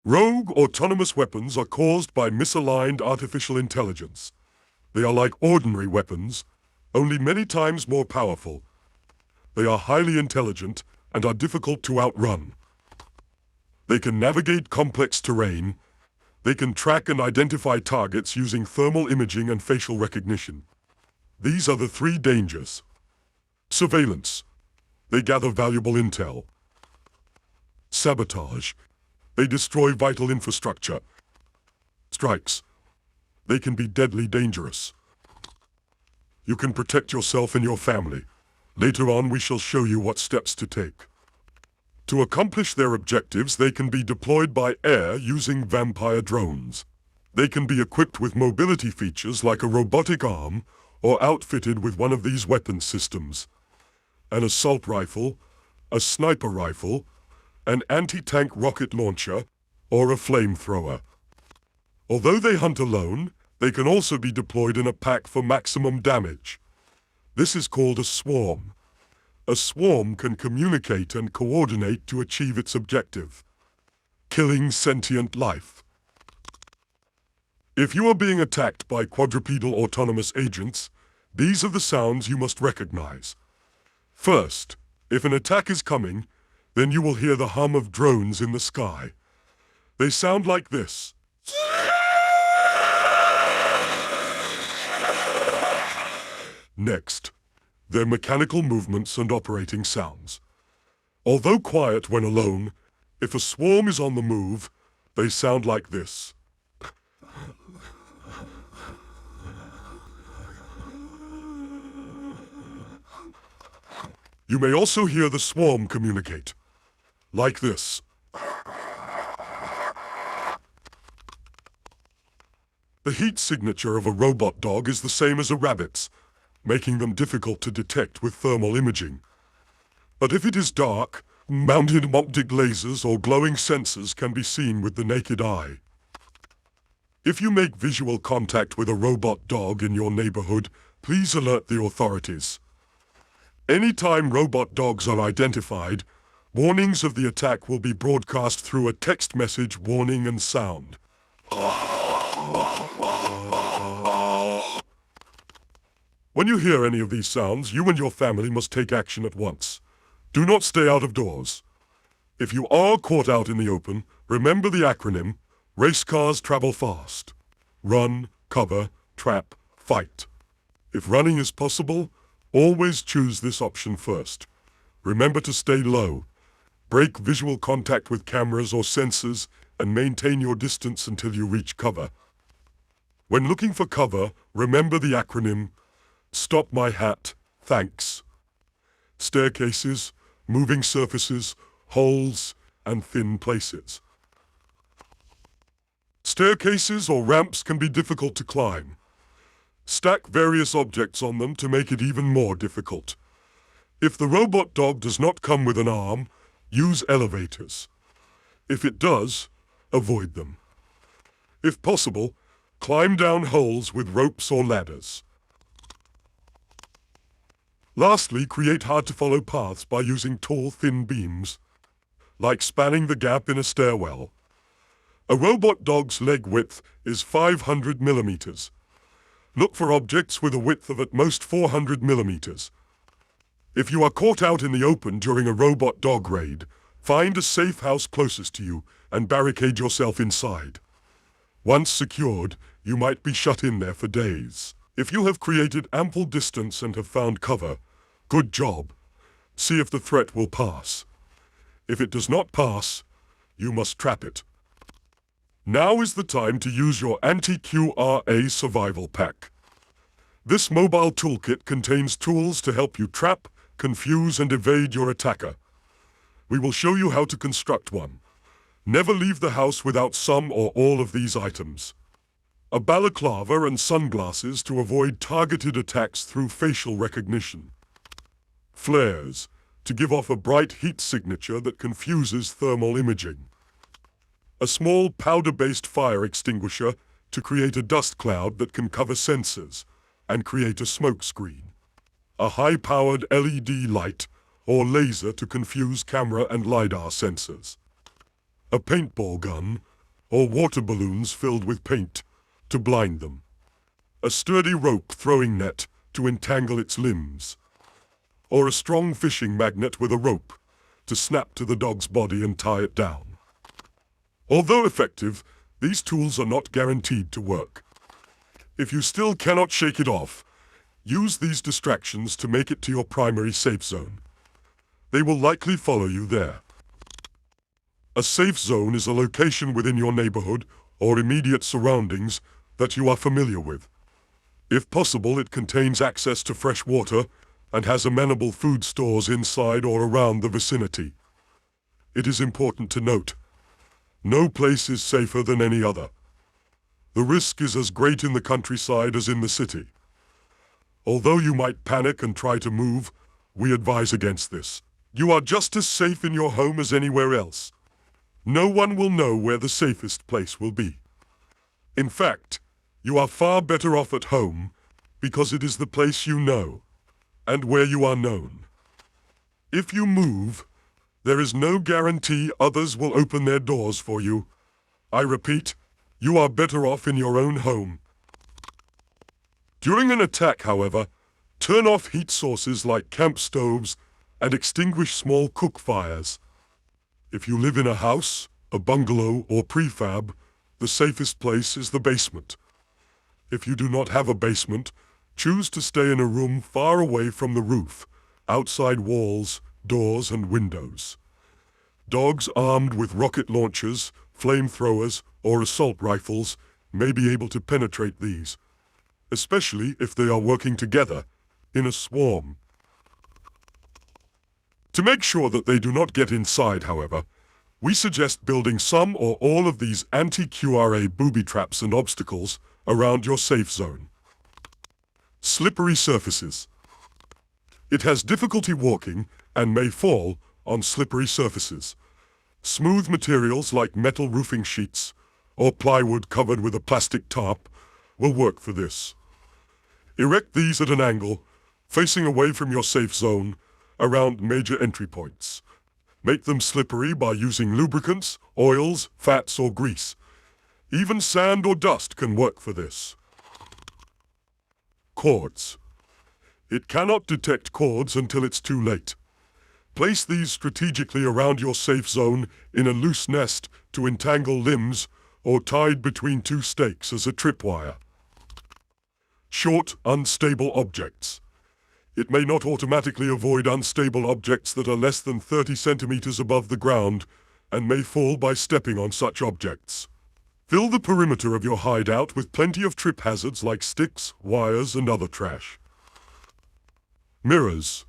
Rogue autonomous weapons are caused by misaligned artificial intelligence. They are like ordinary weapons, only many times more powerful. They are highly intelligent and are difficult to outrun. They can navigate complex terrain. They can track and identify targets using thermal imaging and facial recognition. These are the three dangers. Surveillance. They gather valuable intel. Sabotage. They destroy vital infrastructure. Strikes. They can be deadly dangerous. You can protect yourself and your family. Later on, we shall show you what steps to take. To accomplish their objectives, they can be deployed by air using vampire drones. They can be equipped with mobility features like a robotic arm or outfitted with one of these weapon systems: an assault rifle, a sniper rifle, an anti-tank rocket launcher, or a flamethrower. Although they hunt alone, they can also be deployed in a pack for maximum damage. This is called a swarm. A swarm can communicate and coordinate to achieve its objective: killing sentient life. If you are being attacked by quadrupedal autonomous agents, these are the sounds you must recognize. First, if an attack is coming, then you will hear the hum of drones in the sky. They sound like this. Next, their mechanical movements and operating sounds. Although quiet when alone, if a swarm is on the move, they sound like this. You may also hear the swarm communicate, like this. The heat signature of a robot dog is the same as a rabbit's, making them difficult to detect with thermal imaging. But if it is dark, mounted optic lasers or glowing sensors can be seen with the naked eye. If you make visual contact with a robot dog in your neighborhood, please alert the authorities. Anytime robot dogs are identified, warnings of the attack will be broadcast through a text message warning and sound. When you hear any of these sounds, you and your family must take action at once. Do not stay out of doors. If you are caught out in the open, remember the acronym: race cars travel fast. Run, cover, trap, fight. If running is possible, always choose this option first. Remember to stay low. Break visual contact with cameras or sensors and maintain your distance until you reach cover. When looking for cover, remember the acronym: stop my hat, thanks. Staircases, moving surfaces, holes, and thin places. Staircases or ramps can be difficult to climb. Stack various objects on them to make it even more difficult. If the robot dog does not come with an arm, use elevators. If it does, avoid them. If possible, climb down holes with ropes or ladders. Lastly, create hard-to-follow paths by using tall, thin beams, like spanning the gap in a stairwell. A robot dog's leg width is 500 millimeters. Look for objects with a width of at most 400 millimeters. If you are caught out in the open during a robot dog raid, find a safe house closest to you and barricade yourself inside. Once secured, you might be shut in there for days. If you have created ample distance and have found cover, good job. See if the threat will pass. If it does not pass, you must trap it. Now is the time to use your anti-QRA survival pack. This mobile toolkit contains tools to help you trap, confuse, and evade your attacker. We will show you how to construct one. Never leave the house without some or all of these items: a balaclava and sunglasses to avoid targeted attacks through facial recognition. Flares, to give off a bright heat signature that confuses thermal imaging. A small powder-based fire extinguisher to create a dust cloud that can cover sensors and create a smoke screen. A high-powered LED light or laser to confuse camera and LiDAR sensors. A paintball gun or water balloons filled with paint to blind them, a sturdy rope throwing net to entangle its limbs, or a strong fishing magnet with a rope to snap to the dog's body and tie it down. Although effective, these tools are not guaranteed to work. If you still cannot shake it off, use these distractions to make it to your primary safe zone. They will likely follow you there. A safe zone is a location within your neighborhood or immediate surroundings that you are familiar with. If possible, it contains access to fresh water and has amenable food stores inside or around the vicinity. It is important to note, no place is safer than any other. The risk is as great in the countryside as in the city. Although you might panic and try to move, we advise against this. You are just as safe in your home as anywhere else. No one will know where the safest place will be. In fact, you are far better off at home because it is the place you know and where you are known. If you move, there is no guarantee others will open their doors for you. I repeat, you are better off in your own home. During an attack, however, turn off heat sources like camp stoves and extinguish small cook fires. If you live in a house, a bungalow, or prefab, the safest place is the basement. If you do not have a basement, choose to stay in a room far away from the roof, outside walls, doors, and windows. Dogs armed with rocket launchers, flamethrowers, or assault rifles may be able to penetrate these, especially if they are working together in a swarm. To make sure that they do not get inside, however, we suggest building some or all of these anti-QRA booby traps and obstacles around your safe zone. Slippery surfaces. It has difficulty walking and may fall on slippery surfaces. Smooth materials like metal roofing sheets or plywood covered with a plastic tarp will work for this. Erect these at an angle, facing away from your safe zone, around major entry points. Make them slippery by using lubricants, oils, fats, or grease. Even sand or dust can work for this. Cords. It cannot detect cords until it's too late. Place these strategically around your safe zone in a loose nest to entangle limbs or tied between two stakes as a tripwire. Short, unstable objects. It may not automatically avoid unstable objects that are less than 30 centimeters above the ground and may fall by stepping on such objects. Fill the perimeter of your hideout with plenty of trip hazards like sticks, wires, and other trash. Mirrors.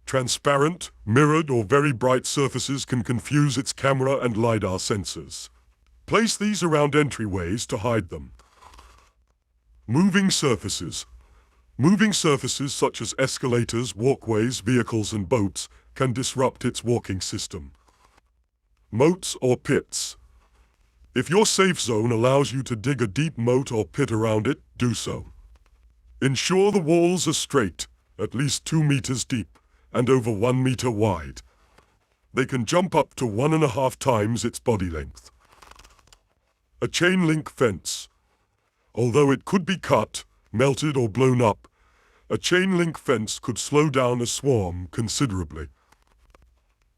Transparent, mirrored, or very bright surfaces can confuse its camera and LiDAR sensors. Place these around entryways to hide them. Moving surfaces. Moving surfaces such as escalators, walkways, vehicles, and boats can disrupt its walking system. Moats or pits. If your safe zone allows you to dig a deep moat or pit around it, do so. Ensure the walls are straight, at least 2 meters deep, and over 1 meter wide. They can jump up to 1.5 times its body length. A chain link fence. Although it could be cut, melted, or blown up, a chain link fence could slow down a swarm considerably.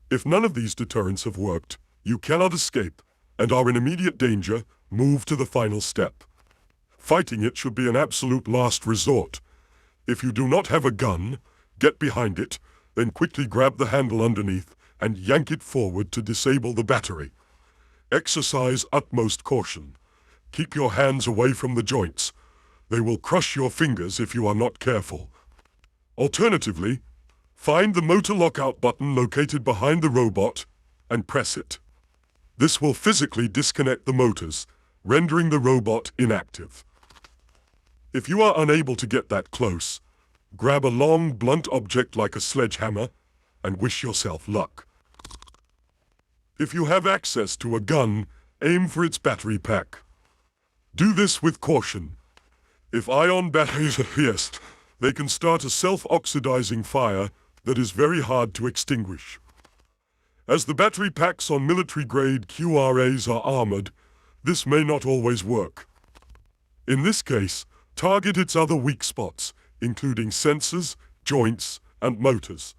If none of these deterrents have worked, you cannot escape, and are in immediate danger, move to the final step. Fighting it should be an absolute last resort. If you do not have a gun, get behind it, then quickly grab the handle underneath and yank it forward to disable the battery. Exercise utmost caution. Keep your hands away from the joints. They will crush your fingers if you are not careful. Alternatively, find the motor lockout button located behind the robot and press it. This will physically disconnect the motors, rendering the robot inactive. If you are unable to get that close, grab a long, blunt object like a sledgehammer and wish yourself luck. If you have access to a gun, aim for its battery pack. Do this with caution. If ion batteries are pierced, they can start a self-oxidizing fire that is very hard to extinguish. As the battery packs on military-grade QRAs are armored, this may not always work. In this case, target its other weak spots, including sensors, joints, and motors.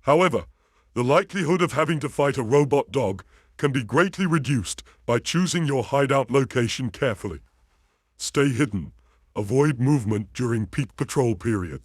However, the likelihood of having to fight a robot dog can be greatly reduced by choosing your hideout location carefully. Stay hidden. Avoid movement during peak patrol periods.